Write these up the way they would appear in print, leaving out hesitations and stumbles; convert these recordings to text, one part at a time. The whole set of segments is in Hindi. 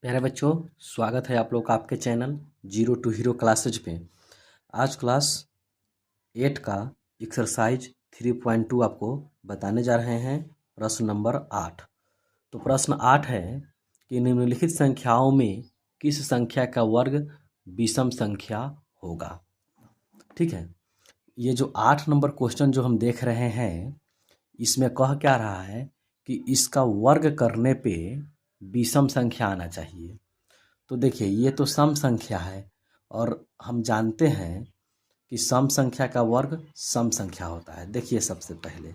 प्यारे बच्चों, स्वागत है आप लोग का आपके channel zero to hero classes पे। आज क्लास 8 का एक्सरसाइज 3.2 आपको बताने जा रहे हैं। प्रश्न नंबर 8। तो प्रश्न 8 है कि निम्नलिखित संख्याओं में किस संख्या का वर्ग विषम संख्या होगा। ठीक है, ये जो 8 नंबर क्वेश्चन जो हम देख रहे हैं, इसमें कह क्या रहा है कि इसका वर्ग करने पे विषम संख्या आना चाहिए। तो देखिए, ये तो सम संख्या है और हम जानते हैं कि सम संख्या का वर्ग सम संख्या होता है। देखिए, सबसे पहले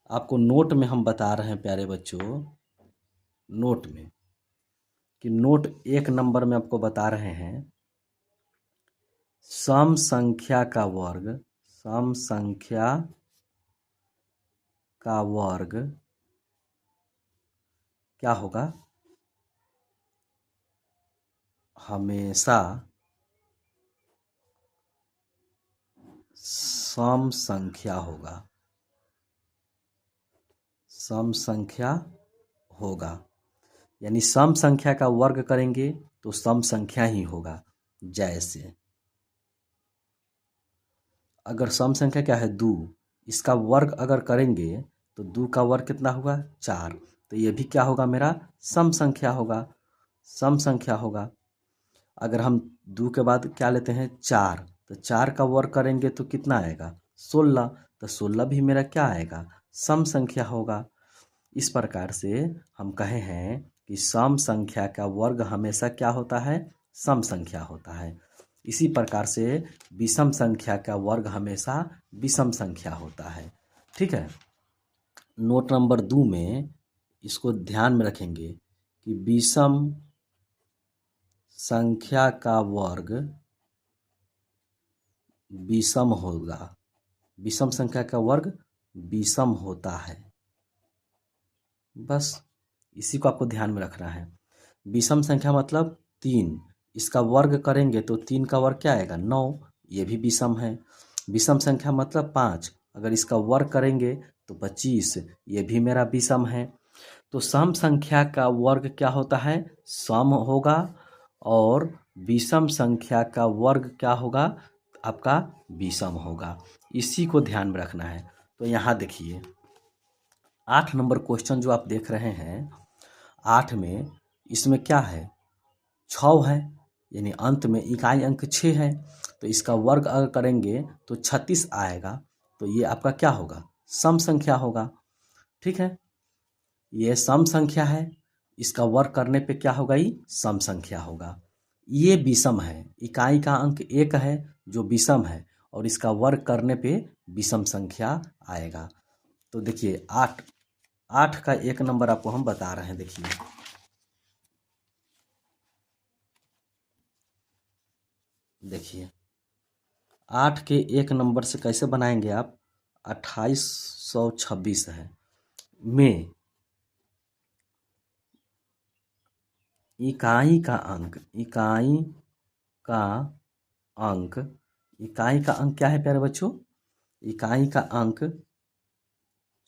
आपको नोट में हम बता रहे हैं प्यारे बच्चों, नोट में कि नोट 1 नंबर में आपको बता रहे हैं सम संख्या का वर्ग, सम संख्या का वर्ग क्या होगा, हमेशा सम संख्या होगा, सम संख्या होगा। यानी सम संख्या का वर्ग करेंगे तो सम संख्या ही होगा। जैसे अगर सम संख्या क्या है 2, इसका वर्ग अगर करेंगे तो 2 का वर्ग कितना होगा 4, तो ये भी क्या होगा मेरा सम संख्या होगा, सम संख्या होगा। अगर हम 2 के बाद क्या लेते हैं 4, तो 4 का वर्ग करेंगे तो कितना आएगा 16, तो 16 भी मेरा क्या आएगा सम संख्या होगा। इस प्रकार से हम कहे हैं कि सम संख्या का वर्ग हमेशा क्या होता है, सम संख्या होता है। इसी प्रकार से विषम संख्या का वर्ग हमेशा विषम संख्या होता है। ठीक है, नोट नंबर 2 में इसको ध्यान में रखेंगे कि विषम संख्या का वर्ग विषम होगा, विषम संख्या का वर्ग विषम होता है। बस इसी को आपको ध्यान में रखना है। विषम संख्या मतलब 3, इसका वर्ग करेंगे तो 3 का वर्ग क्या आएगा 9, ये भी विषम है। विषम संख्या मतलब 5, अगर इसका वर्ग करेंगे तो 25, ये भी मेरा विषम है। तो सम संख्या का वर्ग क्या होता है सम होगा और विषम संख्या का वर्ग क्या होगा आपका विषम होगा। इसी को ध्यान में रखना है। तो यहाँ देखिए 8 नंबर क्वेश्चन जो आप देख रहे हैं, 8 में इसमें क्या है 6 है, यानी अंत में इकाई अंक 6 है, तो इसका वर्ग अगर करेंगे तो 36 आएगा, तो ये आपका क्या होगा सम संख्या होगा। ठीक है, ये सम संख्या है, इसका वर्ग करने पे क्या होगा ये सम संख्या होगा। ये विषम है, इकाई का अंक 1 है जो विषम है और इसका वर्ग करने पे विषम संख्या आएगा। तो देखिए 8 का 1 नंबर आपको हम बता रहे हैं। देखिए 8 के 1 नंबर से कैसे बनाएंगे आप, 2826 है में इकाई का अंक, इकाई का अंक, इकाई का अंक क्या है प्यारे बच्चों, इकाई का अंक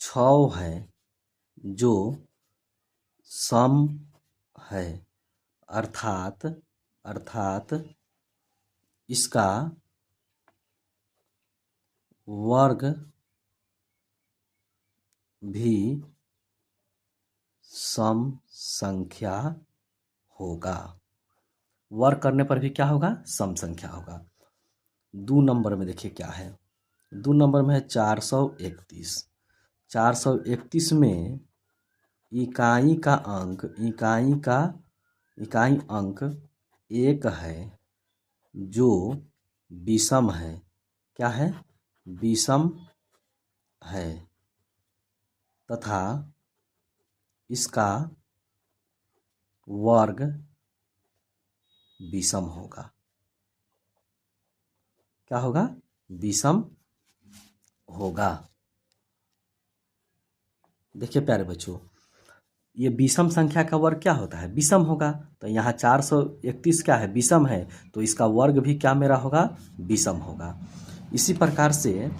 6 है जो सम है, अर्थात इसका वर्ग भी सम संख्या होगा। वर्ग करने पर भी क्या होगा सम संख्या होगा। 2 नंबर में देखिए क्या है, 2 नंबर में है 431। 431 में इकाई का अंक, इकाई अंक 1 है जो विषम है, क्या है विषम है, तथा इसका वर्ग विषम होगा। क्या होगा विषम होगा। देखिए प्यारे बच्चों, ये विषम संख्या का वर्ग क्या होता है विषम होगा, तो यहाँ 431 क्या है विषम है, तो इसका वर्ग भी क्या मेरा होगा विषम होगा। इसी प्रकार से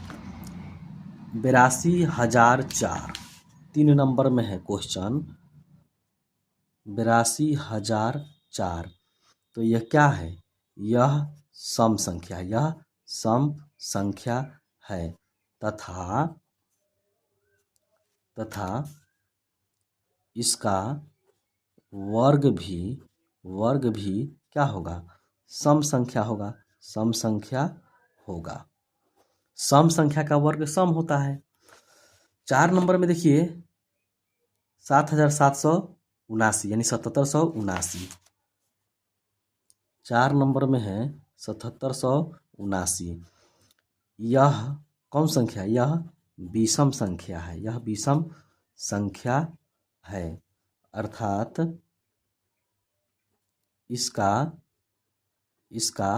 82,004 3 नंबर में है क्वेश्चन, 82,004। तो यह क्या है? यह सम संख्या, यह सम संख्या है तथा इसका वर्ग भी क्या होगा? सम संख्या होगा, सम संख्या होगा। सम संख्या का वर्ग सम होता है। 4 नंबर में देखिए 7,779 यानी 7,779। 4 नंबर में है 7,779। यह कौन संख्या? यह विषम संख्या है, यह विषम संख्या है अर्थात इसका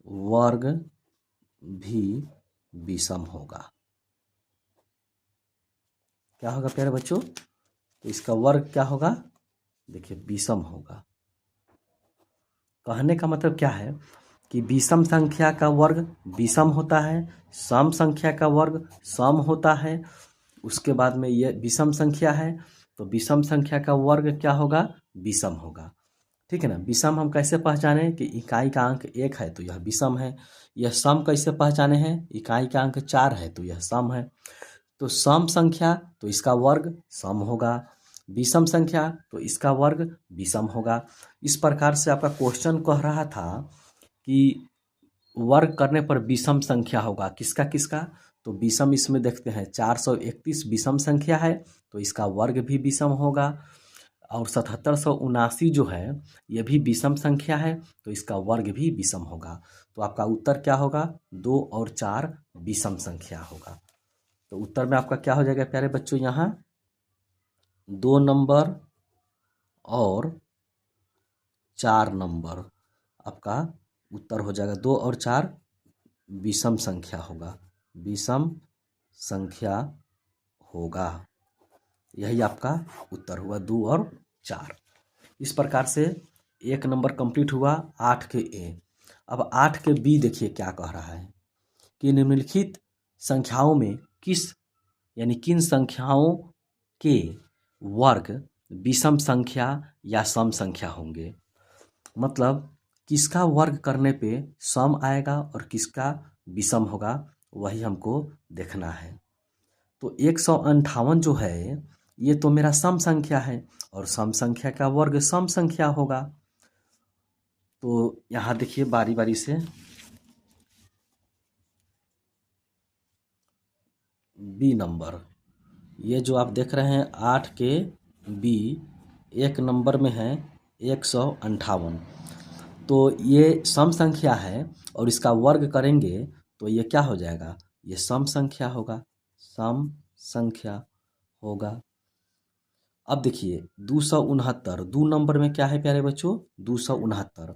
वर्ग भी विषम होगा। क्या होगा प्यारे बच्चों? तो इसका वर्ग क्या होगा? देखिए विषम होगा। कहने का मतलब क्या है कि विषम संख्या का वर्ग विषम होता है, सम संख्या का वर्ग सम होता है। उसके बाद में ये विषम संख्या है तो विषम संख्या का वर्ग क्या होगा? विषम होगा। ठीक है ना। विषम हम कैसे पहचाने कि इकाई का अंक 1 है तो यह विषम है। यह सम कैसे पहचाने हैं? इकाई का अंक 4 है तो यह सम है। तो सम संख्या तो इसका वर्ग सम होगा, विषम संख्या तो इसका वर्ग विषम होगा। इस प्रकार से आपका क्वेश्चन कह रहा था कि वर्ग करने पर विषम संख्या होगा किसका किसका? तो विषम इसमें देखते हैं 431 विषम संख्या है तो इसका वर्ग भी विषम होगा। और 7,779 जो है ये भी विषम संख्या है तो इसका वर्ग भी विषम होगा। तो आपका उत्तर क्या होगा? 2 और 4 विषम संख्या होगा। तो उत्तर में आपका क्या हो जाएगा प्यारे बच्चों? यहाँ 2 नंबर और 4 नंबर आपका उत्तर हो जाएगा। 2 और 4 विषम संख्या होगा, विषम संख्या होगा। यही आपका उत्तर हुआ 2 और 4। इस प्रकार से 1 नंबर कंप्लीट हुआ 8 के ए। अब 8 के बी देखिए क्या कह रहा है कि निम्नलिखित संख्याओं में किन संख्याओं के वर्ग विषम संख्या या सम संख्या होंगे। मतलब किसका वर्ग करने पे सम आएगा और किसका विषम होगा, वही हमको देखना है। तो 158 जो है ये तो मेरा सम संख्या है और सम संख्या का वर्ग सम संख्या होगा। तो यहाँ देखिए बारी बारी से बी नंबर, ये जो आप देख रहे हैं 8 के बी 1 नंबर में है 158। तो ये सम संख्या है और इसका वर्ग करेंगे तो ये क्या हो जाएगा? ये सम संख्या होगा, सम संख्या होगा। अब देखिए 269 2 नंबर में क्या है प्यारे बच्चों? 269।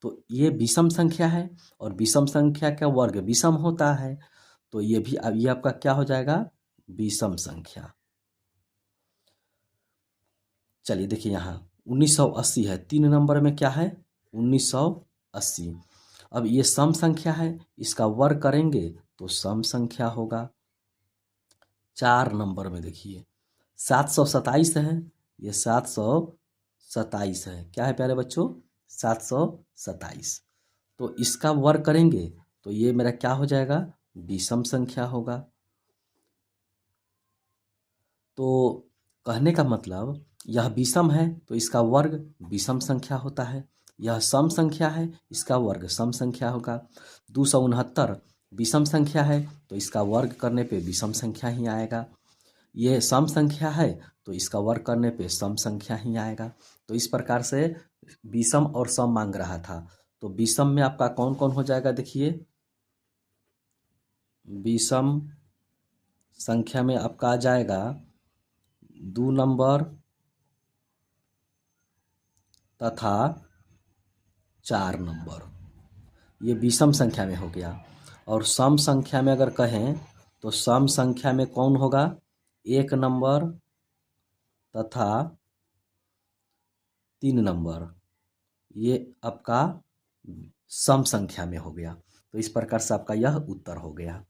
तो ये विषम संख्या है और विषम संख्या का वर्ग विषम होता है तो ये भी अब ये आपका क्या हो जाएगा? विषम संख्या। चलिए देखिए यहाँ 1980 है, 3 नंबर में क्या है? 1980। अब ये सम संख्या है, इसका वर्ग करेंगे तो सम संख्या होगा। 4 नंबर में देखिए 727 है, ये 727 है। क्या है प्यारे बच्चों? 727। तो इसका वर्ग करेंगे तो ये मेरा क्या हो जाएगा? विषम संख्या होगा। तो कहने का मतलब यह विषम है तो इसका वर्ग विषम संख्या होता है, यह सम संख्या है इसका वर्ग सम संख्या होगा। 269 विषम संख्या है तो इसका वर्ग करने पे विषम संख्या ही आएगा। ये सम संख्या है तो इसका वर्ग करने पे सम संख्या ही आएगा। तो इस प्रकार से विषम और सम मांग रहा था। तो विषम में आपका कौन कौन हो जाएगा? देखिए विषम संख्या में आपका आ जाएगा 2 नंबर तथा 4 नंबर, ये विषम संख्या में हो गया। और सम संख्या में अगर कहें तो सम संख्या में कौन होगा? 1 नंबर तथा 3 नंबर, ये आपका सम संख्या में हो गया। तो इस प्रकार से आपका यह उत्तर हो गया।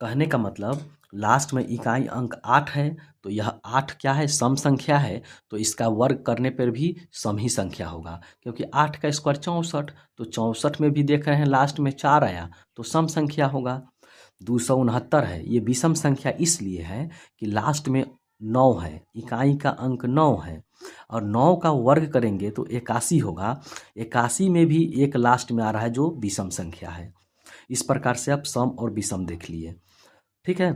कहने का मतलब लास्ट में इकाई अंक 8 है, तो यह 8 क्या है, सम संख्या है, तो इसका वर्ग करने पर भी सम ही संख्या होगा, क्योंकि 8 का स्क्वायर 64, तो 64 में भी देख रहे हैं लास्ट में 4 आया तो सम संख्या होगा। 269 है, ये विषम संख्या इसलिए है कि लास्ट में 9 है, इकाई का अंक 9 है, और 9 का वर्ग करेंगे तो 81 होगा। 81 में भी एक लास्ट में आ रहा है जो विषम संख्या है। इस प्रकार से आप सम और विषम देख लिए, ठीक है।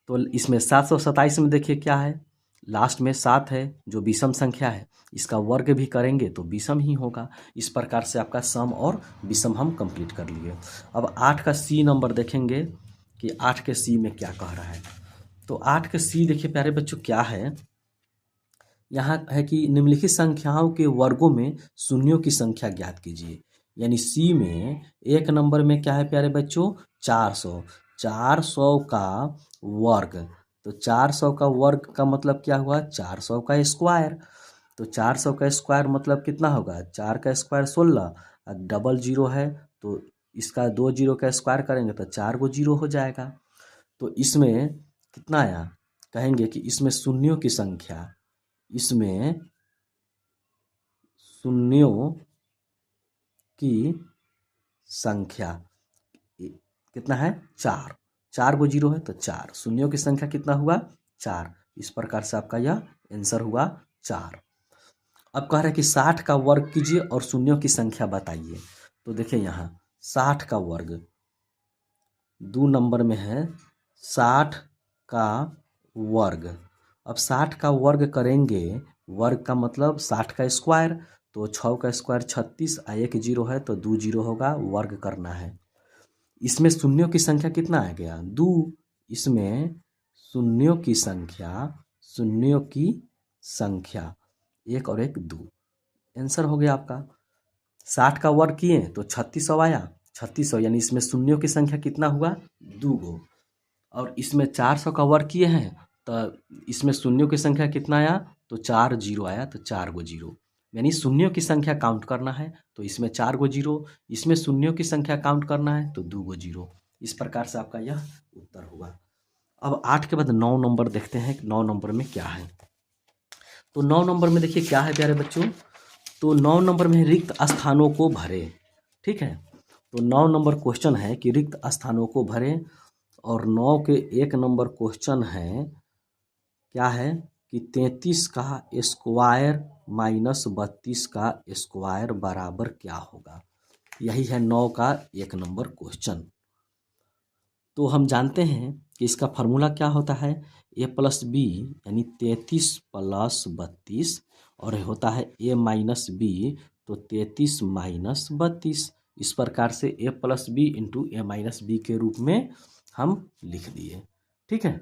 तो इसमें 727 में देखिए क्या है, लास्ट में 7 है जो विषम संख्या है, इसका वर्ग भी करेंगे तो विषम ही होगा। इस प्रकार से आपका सम और विषम हम कंप्लीट कर लिए। अब 8 का सी नंबर देखेंगे कि 8 के सी में क्या कह रहा है। तो 8 के सी देखिए प्यारे बच्चों क्या है, यहाँ है कि निम्नलिखित संख्याओं के वर्गों में शून्यों की संख्या ज्ञात कीजिए। यानी सी में एक नंबर में क्या है प्यारे बच्चों, 400। 400 का वर्ग, तो 400 का वर्ग का मतलब क्या हुआ, 400 का स्क्वायर। तो 400 का स्क्वायर मतलब कितना होगा, 4 का स्क्वायर 16, और डबल जीरो है तो इसका 2 जीरो का स्क्वायर करेंगे तो 4 गो जीरो हो जाएगा। तो इसमें कितना आया, कहेंगे कि इसमें शून्यों की संख्या, इसमें शून्यों की संख्या कितना है, 4। 4 गो जीरो है तो 4, शून्यों की संख्या कितना हुआ, 4। इस प्रकार से आपका यह आंसर हुआ 4। अब कह रहे हैं कि 60 का वर्ग कीजिए और शून्यों की संख्या बताइए। तो देखिए यहाँ 60 का वर्ग 2 नंबर में है, 60 का वर्ग। अब 60 का वर्ग करेंगे, वर्ग का मतलब 60 का स्क्वायर, तो 6 का स्क्वायर 36, आ 1 जीरो है तो 2 जीरो होगा, वर्ग करना है। इसमें शून्यों की संख्या कितना आ गया, 2। इसमें शून्यों की संख्या, शून्यों की संख्या 1 और 1 2, आंसर हो गया आपका। 60 का वर्ग किए तो 3600 आया, 3600 यानी इसमें शून्यों की संख्या कितना हुआ, 2 गो। और इसमें 400 का वर्ग किए हैं तो इसमें शून्यों की संख्या कितना आया, तो 4 जीरो आया, तो 4 गो जीरो, यानी शून्यों की संख्या काउंट करना है तो इसमें 4 गो जीरो, इसमें शून्यों की संख्या काउंट करना है तो 2 गो जीरो। इस प्रकार से आपका यह उत्तर हुआ। अब 8 के बाद 9 नंबर देखते हैं, 9 नंबर में क्या है। तो 9 नंबर में देखिए क्या है प्यारे बच्चों, तो 9 नंबर में रिक्त स्थानों को भरे, ठीक है। तो 9 नंबर क्वेश्चन है कि रिक्त स्थानों को भरे, और 9 के 1 नंबर क्वेश्चन है क्या है कि 33 का स्क्वायर माइनस 32 का स्क्वायर बराबर क्या होगा। यही है 9 का 1 नंबर क्वेश्चन। तो हम जानते हैं कि इसका फार्मूला क्या होता है, ए प्लस बी यानी 33 प्लस 32, और होता है ए माइनस बी तो 33 माइनस 32। इस प्रकार से ए प्लस बी इंटू ए माइनस बी के रूप में हम लिख दिए, ठीक है।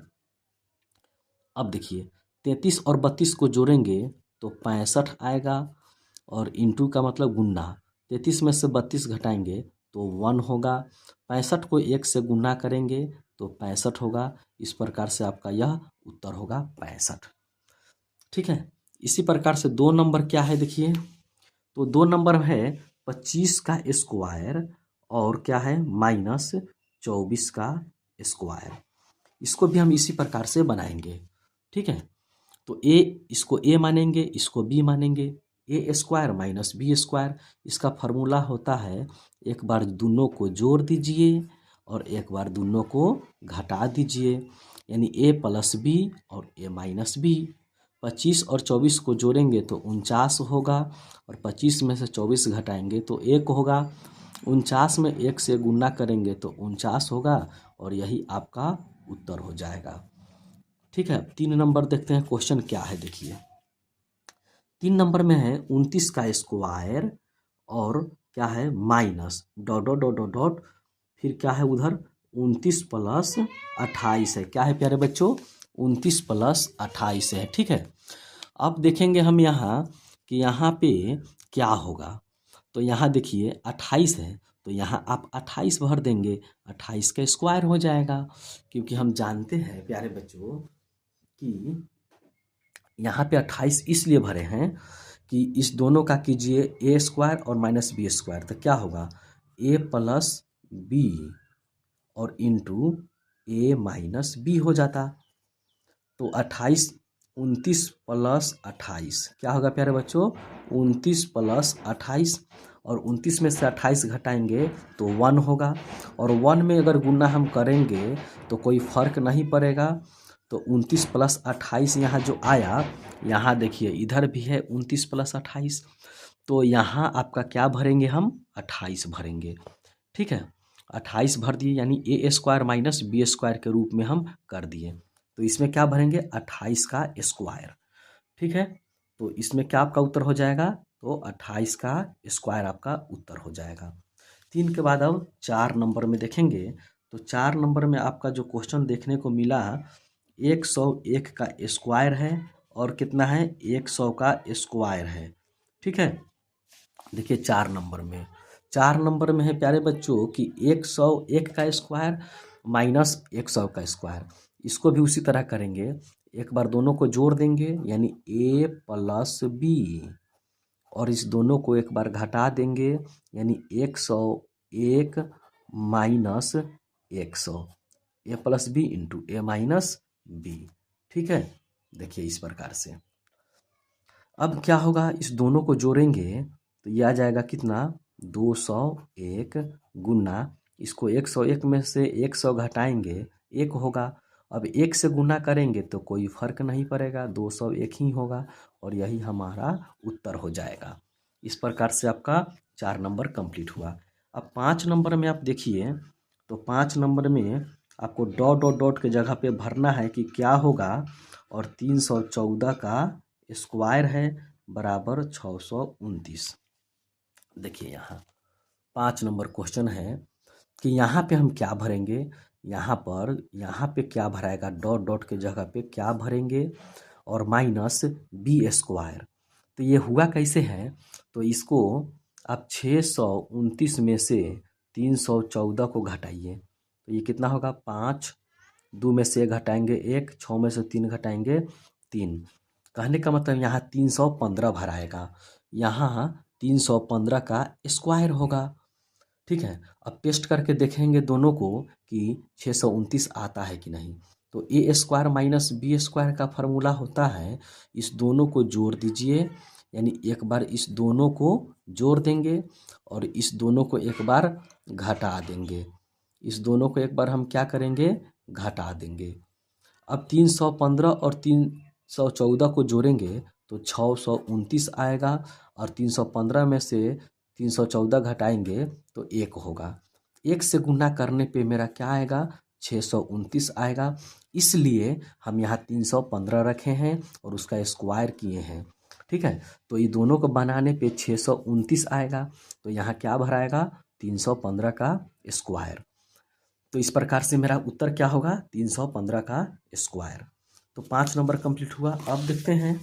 अब देखिए 33 और 32 को जोड़ेंगे तो 65 आएगा, और इंटू का मतलब गुन्ना, 33 में से 32 घटाएंगे तो 1 होगा, 65 को 1 से गुना करेंगे तो 65 होगा। इस प्रकार से आपका यह उत्तर होगा 65, ठीक है। इसी प्रकार से 2 नंबर क्या है देखिए, तो 2 नंबर है 25 का स्क्वायर और क्या है माइनस 24 का स्क्वायर। इसको भी हम इसी प्रकार से बनाएंगे, ठीक है। तो ए, इसको ए मानेंगे, इसको बी मानेंगे, ए स्क्वायर माइनस बी स्क्वायर। इसका फार्मूला होता है एक बार दोनों को जोड़ दीजिए और एक बार दोनों को घटा दीजिए, यानी ए प्लस बी और ए माइनस बी। 25 और 24 को जोड़ेंगे तो 49 होगा, और 25 में से 24 घटाएंगे तो 1 होगा। 49 में 1 से गुना करेंगे तो 49 होगा, और यही आपका उत्तर हो जाएगा, ठीक है। 3 नंबर देखते हैं क्वेश्चन क्या है देखिए। 3 नंबर में है 29 का स्क्वायर और क्या है minus dot dot dot dot dot, फिर क्या है उधर 29 प्लस 28 है। क्या है प्यारे बच्चों, 29 प्लस 28 है, ठीक है। अब देखेंगे हम यहाँ कि यहाँ पे क्या होगा। तो यहाँ देखिए 28 है तो यहाँ आप 28 भर देंगे, 28 का स्क्वायर हो जाएगा, क्योंकि हम जानते हैं प्यारे बच्चों कि यहाँ पे 28 इसलिए भरे हैं कि इस दोनों का कीजिए ए स्क्वायर और माइनस बी स्क्वायर, तो क्या होगा ए प्लस बी और इंटू ए माइनस बी हो जाता। तो 28 29 प्लस 28 क्या होगा प्यारे बच्चों? 29 प्लस 28, और 29 में से 28 घटाएंगे तो 1 होगा, और 1 में अगर गुना हम करेंगे तो कोई फर्क नहीं पड़ेगा। तो 29 प्लस 28 यहाँ जो आया, यहाँ देखिए इधर भी है 29 प्लस 28, तो यहाँ आपका क्या भरेंगे हम? 28 भरेंगे। ठीक है, 28 भर दिए, यानी ए स्क्वायर माइनस बी स्क्वायर के रूप में हम कर दिए। तो इसमें क्या भरेंगे? 28 का स्क्वायर। ठीक है, तो इसमें क्या आपका उत्तर हो जाएगा? तो 28 का स्क्वायर आपका उत्तर हो जाएगा। 3 के बाद अब 4 नंबर में देखेंगे, तो 4 नंबर में आपका जो क्वेश्चन देखने को मिला, 101 का स्क्वायर है और कितना है? 100 का स्क्वायर है। ठीक है, देखिए 4 नंबर में है प्यारे बच्चों कि 101 का स्क्वायर माइनस 100 का स्क्वायर। इसको भी उसी तरह करेंगे, एक बार दोनों को जोड़ देंगे यानी ए प्लस बी, और इस दोनों को एक बार घटा देंगे यानी 101 माइनस 100, ए प्लस बी इंटू ए माइनस बी। ठीक है, देखिए इस प्रकार से। अब क्या होगा? इस दोनों को जोड़ेंगे तो ये आ जाएगा कितना? 201 गुना, इसको 101 में से 100 घटाएंगे 1 होगा। अब 1 से गुना करेंगे तो कोई फर्क नहीं पड़ेगा, 201 ही होगा, और यही हमारा उत्तर हो जाएगा। इस प्रकार से आपका 4 नंबर कंप्लीट हुआ। अब 5 नंबर में आप देखिए, तो 5 नंबर में आपको डॉट डॉट डॉट के जगह पे भरना है कि क्या होगा, और 314 का स्क्वायर है बराबर 629। देखिए यहाँ 5 नंबर क्वेश्चन है कि यहाँ पे हम क्या भरेंगे, यहाँ पे क्या भराएगा? डॉट डॉट के जगह पे क्या भरेंगे, और माइनस बी स्क्वायर। तो ये हुआ कैसे है? तो इसको आप 629 में से 314 को घटाइए, तो ये कितना होगा? 5, 2 में से 1 घटाएंगे 1, 6 में से 3 घटाएंगे 3। कहने का मतलब यहाँ 315 भराएगा, यहाँ 315 का स्क्वायर होगा। ठीक है, अब टेस्ट करके देखेंगे दोनों को कि 629 आता है कि नहीं। तो ए स्क्वायर माइनस बी स्क्वायर का फार्मूला होता है, इस दोनों को जोड़ दीजिए, यानी एक बार इस दोनों को जोड़ देंगे और इस दोनों को एक बार घटा देंगे। इस दोनों को एक बार हम क्या करेंगे? घटा देंगे। अब 315 और 314 को जोड़ेंगे तो 629 आएगा, और 315 में से 314 घटाएंगे तो 1 होगा। 1 से गुना करने पे मेरा क्या आएगा? 629 आएगा। इसलिए हम यहाँ 315 रखे हैं और उसका स्क्वायर किए हैं। ठीक है, तो ये दोनों को बनाने पे 629 आएगा, तो यहाँ क्या भराएगा? 315 का स्क्वायर। तो इस प्रकार से मेरा उत्तर क्या होगा? 315 का स्क्वायर। तो 5 नंबर कंप्लीट हुआ। अब देखते हैं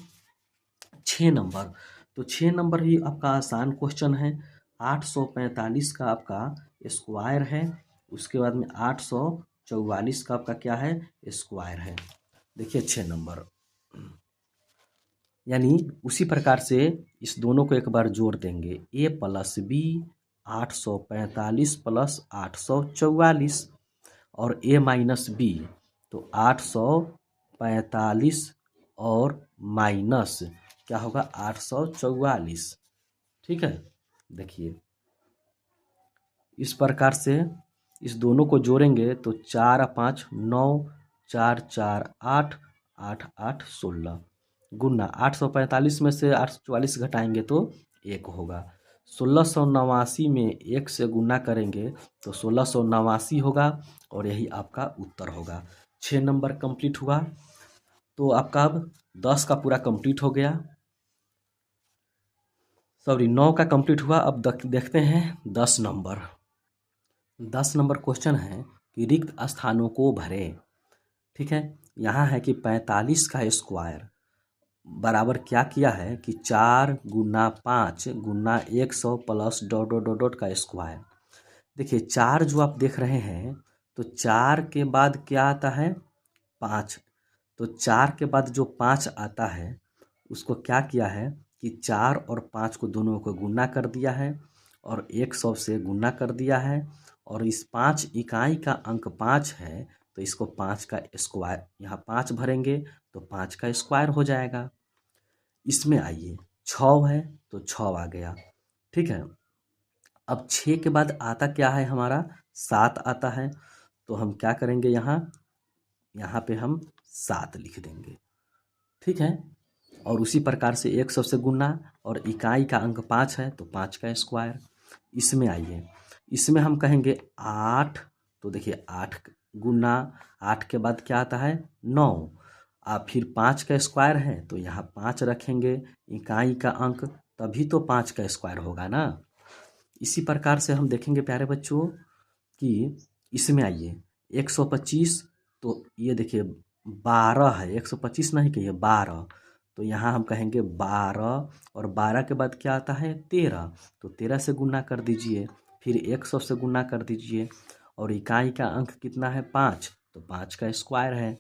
6 नंबर। तो 6 नंबर ही आपका आसान क्वेश्चन है। 845 का आपका स्क्वायर है, उसके बाद में 844 का आपका क्या है? स्क्वायर है। देखिए 6 नंबर, यानी उसी प्रकार से इस दोनों को एक बार जोड़ देंगे, ए प्लस बी 845 प्लस 844, और ए माइनस बी, तो 845 और माइनस क्या होगा? 844। ठीक है, देखिए इस प्रकार से इस दोनों को जोड़ेंगे तो 4 5 9, 4 4 8, 8 8 16 गुना 845 में से 844 घटाएंगे तो 1 होगा। 1689 में 1 से गुना करेंगे तो 1689 होगा, और यही आपका उत्तर होगा। 6 नंबर कंप्लीट हुआ। तो आपका अब 10 का पूरा कंप्लीट हो गया, सॉरी 9 का कंप्लीट हुआ। अब देखते हैं 10 नंबर। 10 नंबर क्वेश्चन है कि रिक्त स्थानों को भरें। ठीक है, यहाँ है कि 45 का स्क्वायर बराबर क्या किया है कि 4 गुना 5 गुना 100 plus dot dot dot dot का स्क्वायर। देखिए 4 जो आप देख रहे हैं, तो 4 के बाद क्या आता है? 5। तो 4 के बाद जो 5 आता है उसको क्या किया है कि 4 और 5 को दोनों को गुना कर दिया है और 100 से गुना कर दिया है, और इस 5 इकाई का अंक 5 है, तो इसको 5 का स्क्वायर, यहाँ 5 भरेंगे तो 5 का स्क्वायर हो जाएगा। इसमें आइए 6 है तो 6 आ गया, ठीक है। अब 6 के बाद आता क्या है हमारा, 7 आता है। तो हम क्या करेंगे, यहाँ यहाँ पे हम 7 लिख देंगे, ठीक है। और उसी प्रकार से 100 से गुना, और इकाई का अंक 5 है तो 5 का स्क्वायर। इसमें आइए, इसमें हम कहेंगे 8, तो देखिए 8 गुना 8 के बाद क्या आता है 9, आप फिर 5 का स्क्वायर है तो यहाँ 5 रखेंगे, इकाई का अंक, तभी तो 5 का स्क्वायर होगा ना। इसी प्रकार से हम देखेंगे प्यारे बच्चों कि इसमें आइए 125, तो ये देखिए 12 है, 125 नहीं कहिए 12, तो यहाँ हम कहेंगे 12, और 12 के बाद क्या आता है 13, तो 13 से गुना कर दीजिए, फिर 100 से गुना कर दीजिए, और इकाई का अंक कितना है 5, तो 5 का स्क्वायर है।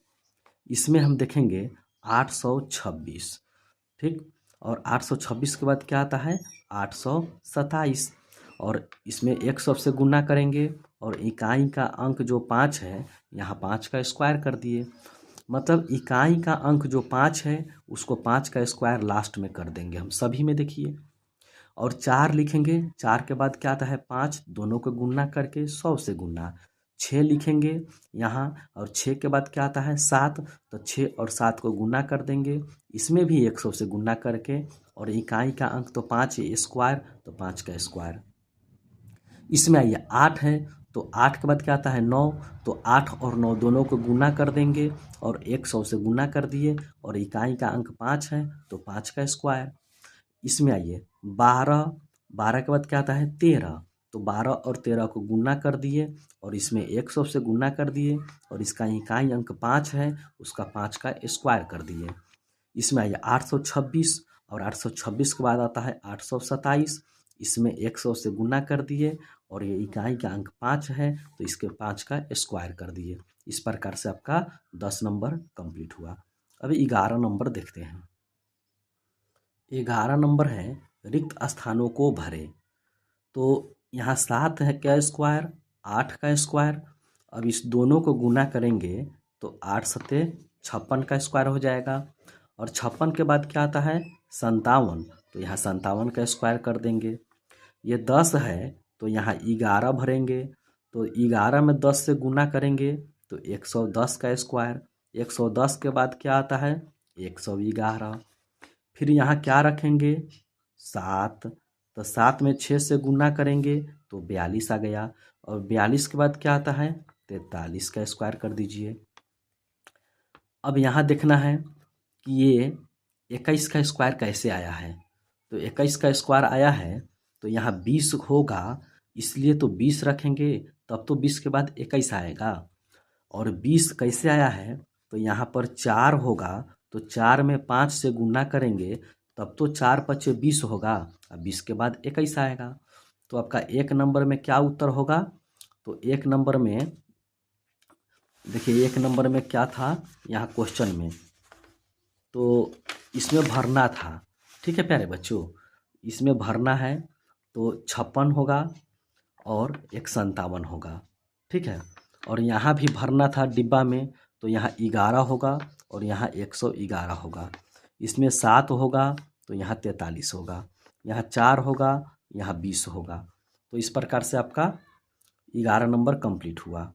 इसमें हम देखेंगे 826, ठीक, और 826 के बाद क्या आता है 827, और इसमें 100 से गुना करेंगे, और इकाई का अंक जो 5 है यहाँ 5 का स्क्वायर कर दिए, मतलब इकाई का अंक जो 5 है उसको 5 का स्क्वायर लास्ट में कर देंगे हम सभी में, देखिए। और 4 लिखेंगे, 4 के बाद क्या आता है 5, दोनों को गुना करके 100 से गुना, 6 लिखेंगे यहाँ, और 6 के बाद क्या आता है 7, तो 6 और 7 को गुना कर देंगे, इसमें भी 100 से गुना करके, और इकाई का अंक तो 5 है स्क्वायर, तो 5 का स्क्वायर। इसमें आइए 8 है, तो 8 के बाद क्या आता है 9, तो 8 और 9 दोनों को गुना कर देंगे, और 100 से गुना कर दिए, और इकाई का अंक 5 है तो 5 का स्क्वायर। इसमें आइए 12, 12 के बाद क्या आता है 13, तो 12 और 13 को गुना कर दिए, और इसमें 100 से गुना कर दिए, और इसका इकाई अंक 5 है उसका 5 का स्क्वायर कर दिए। इसमें आइए 826, और 826 के बाद आता है 827, इसमें 100 से गुना कर दिए, और ये इकाई का अंक 5 है तो इसके 5 का स्क्वायर कर दिए। इस प्रकार से आपका 10 नंबर कंप्लीट हुआ। अभी 11 नंबर देखते हैं। 11 नंबर है रिक्त स्थानों को भरे। तो यहाँ 7 है क्या स्क्वायर, 8 का स्क्वायर। अब इस दोनों को गुना करेंगे तो 8 सत्ते 56 का स्क्वायर हो जाएगा, और 56 के बाद क्या आता है 57, तो यहाँ 57 का स्क्वायर कर देंगे। ये 10 है तो यहाँ 11 भरेंगे, तो 11 में 10 से गुना करेंगे तो 110 का स्क्वायर। 110 के बाद क्या आता है 111, फिर यहाँ क्या रखेंगे 7, तो 7 में 6 से गुना करेंगे तो 42 आ गया, और 42 के बाद क्या आता है 43 का स्क्वायर कर दीजिए। अब यहाँ देखना है कि ये 21 का स्क्वायर कैसे आया है। तो 21 का स्क्वायर आया है तो यहाँ 20 होगा, इसलिए तो 20 रखेंगे, तब तो 20 के बाद 21 आएगा। और 20 कैसे आया है, तो यहाँ पर 4 होगा, तो 4 में 5 से गुना करेंगे तब तो 4 पचे 20 होगा, और 20 के बाद 21 आएगा। तो आपका 1 नंबर में क्या उत्तर होगा, तो 1 नंबर में देखिए 1 नंबर में क्या था यहाँ क्वेश्चन में, तो इसमें भरना था, ठीक है प्यारे बच्चों, इसमें भरना है तो 56 होगा और 157 होगा, ठीक है। और यहाँ भी भरना था डिब्बा में, तो यहाँ 11 होगा और यहाँ 111 होगा। इसमें 7 होगा तो यहाँ 43 होगा, यहाँ 4 होगा, यहाँ 20 होगा। तो इस प्रकार से आपका 11 नंबर कंप्लीट हुआ।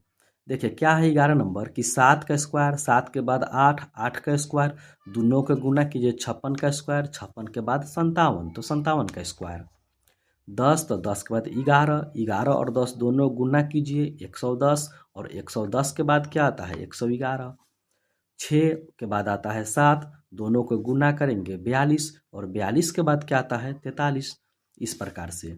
देखिए क्या है 11 नंबर कि 7 का स्क्वायर, 7 के बाद 8, 8 का स्क्वायर, दोनों का गुना कीजिए 56 का स्क्वायर, 56 के बाद 57, तो 57 का स्क्वायर। 10, तो 10 के बाद 11, 11 और 10 दोनों गुना कीजिए 110, और 110 के बाद क्या आता है 111। 6 के बाद आता है 7, दोनों को गुना करेंगे 42, और 42 के बाद क्या आता है 43। इस प्रकार से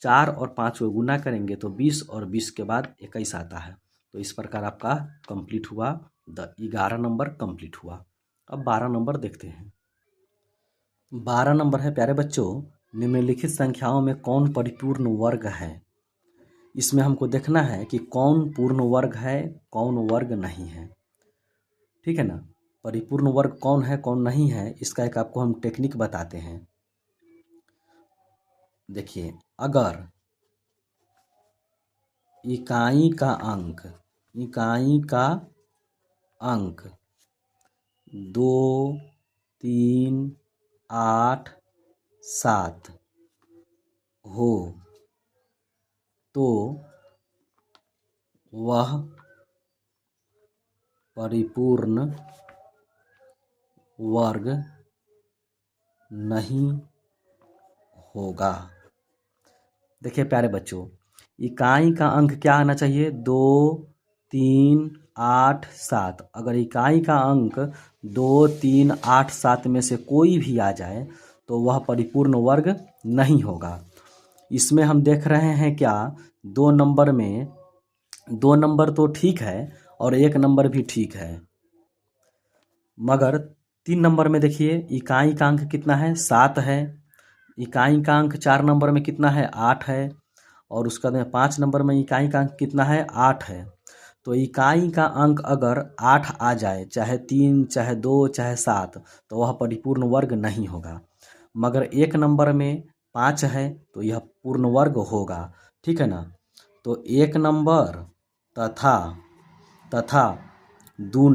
4 और 5 को गुना करेंगे तो 20, और 20 के बाद 21 आता है। तो इस प्रकार आपका कंप्लीट हुआ, 11 नंबर कंप्लीट हुआ। अब 12 नंबर देखते हैं। 12 नंबर है प्यारे बच्चों, निम्नलिखित संख्याओं में कौन परिपूर्ण वर्ग है। इसमें हमको देखना है कि कौन पूर्ण वर्ग है, कौन वर्ग नहीं है, ठीक है ना। परिपूर्ण वर्ग कौन है कौन नहीं है, इसका एक आपको हम टेक्निक बताते हैं। देखिए अगर इकाई का अंक 2, 3, 8, 7 हो तो वह परिपूर्ण वर्ग नहीं होगा। देखिए प्यारे बच्चों, इकाई का अंक क्या आना चाहिए? 2, 3, 8, 7। अगर इकाई का अंक 2, 3, 8, 7 में से कोई भी आ जाए तो वह परिपूर्ण वर्ग नहीं होगा। इसमें हम देख रहे हैं क्या, 2 नंबर में 2 नंबर तो ठीक है और 1 नंबर भी ठीक है, मगर 3 नंबर में देखिए इकाई का अंक कितना है? 7 है। इकाई का अंक 4 नंबर में कितना है? 8 है। और उसका 5 नंबर में इकाई का अंक कितना है? 8 है। तो इकाई का अंक अगर 8 आ जाए, चाहे 3, चाहे 2, चाहे 7, तो वह परिपूर्ण वर्ग नहीं होगा। मगर 1 नंबर में 5 है तो यह पूर्ण वर्ग होगा। ठीक है ना? तो 1 नंबर तथा 2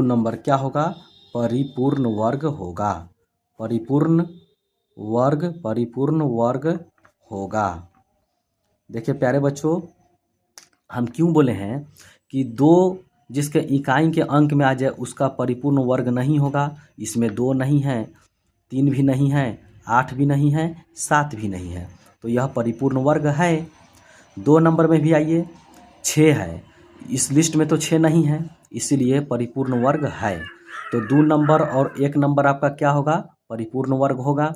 नंबर क्या होगा? परिपूर्ण वर्ग होगा। परिपूर्ण वर्ग होगा। देखिए प्यारे बच्चों, हम क्यों बोले हैं कि 2 जिसके इकाई के अंक में आ जाए उसका परिपूर्ण वर्ग नहीं होगा। इसमें 2 नहीं है, 3 भी नहीं है, 8 भी नहीं है, 7 भी नहीं है, तो यह परिपूर्ण वर्ग है। 2 नंबर में भी आइए, 6 है। इस लिस्ट में तो 6 नहीं है, इसीलिए परिपूर्ण वर्ग है। तो 2 नंबर और 1 नंबर आपका क्या होगा? परिपूर्ण वर्ग होगा।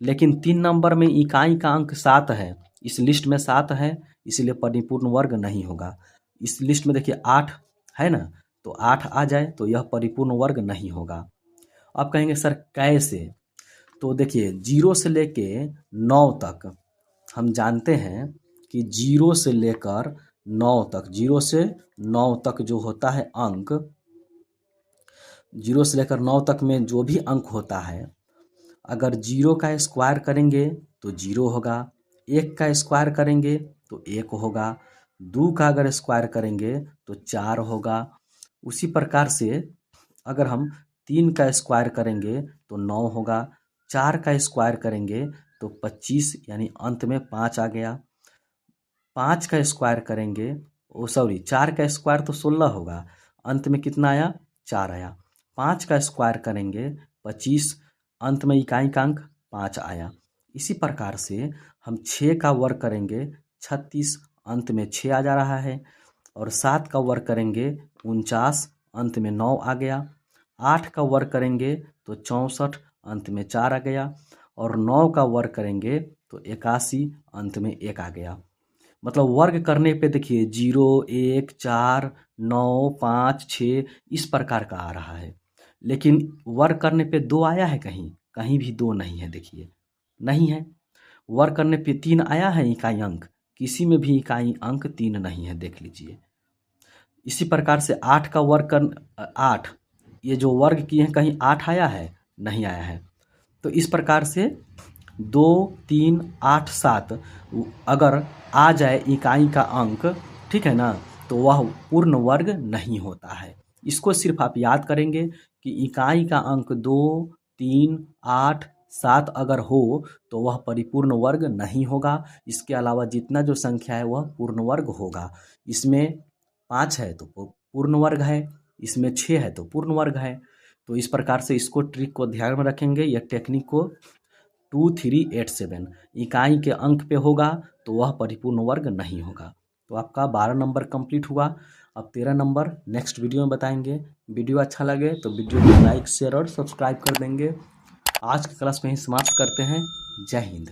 लेकिन 3 नंबर में इकाई का अंक 7 है, इस लिस्ट में 7 है, इसलिए परिपूर्ण वर्ग नहीं होगा। इस लिस्ट में देखिए 8 है ना, तो 8 आ जाए तो यह परिपूर्ण वर्ग नहीं होगा। आप कहेंगे सर कैसे? तो देखिए 0 से लेके 9 तक हम जानते हैं कि 0 से लेकर 9 तक, 0 से 9 तक जो होता है अंक, 0 से लेकर 9 तक में जो भी अंक होता है, अगर 0 का स्क्वायर करेंगे तो 0 होगा, 1 का स्क्वायर करेंगे तो 1 होगा, 2 का अगर स्क्वायर करेंगे तो 4 होगा। उसी प्रकार से अगर हम 3 का स्क्वायर करेंगे तो 9 होगा, 4 का स्क्वायर करेंगे तो 25, यानी अंत में 5 आ गया। 5 का स्क्वायर करेंगे, 4 का स्क्वायर तो 16 होगा, अंत में कितना आया? 4 आया। 5 का स्क्वायर करेंगे 25, अंत में इकाई का अंक 5 आया। इसी प्रकार से हम 6 का वर्ग करेंगे 36, अंत में 6 आ जा रहा है। और 7 का वर्ग करेंगे 49, अंत में 9 आ गया। 8 का वर्ग करेंगे तो 64, अंत में 4 आ गया। और 9 का वर्ग करेंगे तो 81, अंत में 1 आ गया। मतलब वर्ग करने पे देखिए 0, 1, 4, 9, 5, 6 इस प्रकार का आ रहा है। लेकिन वर्ग करने पे 2 आया है कहीं? कहीं भी 2 नहीं है, देखिए नहीं है। वर्ग करने पे 3 आया है इकाई अंक? किसी में भी इकाई अंक 3 नहीं है, देख लीजिए। इसी प्रकार से 8 का वर्ग कर 8, ये जो वर्ग किए हैं कहीं 8 आया है? नहीं आया है। तो इस प्रकार से 2, 3, 8, 7 अगर आ जाए इकाई का अंक, ठीक है ना, तो वह पूर्ण वर्ग नहीं होता है। इसको सिर्फ आप याद करेंगे कि इकाई का अंक 2, 3, 8, 7 अगर हो तो वह परिपूर्ण वर्ग नहीं होगा। इसके अलावा जितना जो संख्या है वह पूर्ण वर्ग होगा। इसमें 5 है तो पूर्ण वर्ग है, इसमें 6 है तो पूर्ण वर्ग है। तो इस प्रकार से इसको ट्रिक को ध्यान में रखेंगे, यह टेक्निक को 2387 इकाई के अंक पे होगा तो वह परिपूर्ण वर्ग नहीं होगा। तो आपका 12 नंबर कंप्लीट हुआ। अब 13 नंबर नेक्स्ट वीडियो में बताएंगे। वीडियो अच्छा लगे तो वीडियो को लाइक, शेयर और सब्सक्राइब कर देंगे। आज की क्लास में ही समाप्त करते हैं। जय हिंद।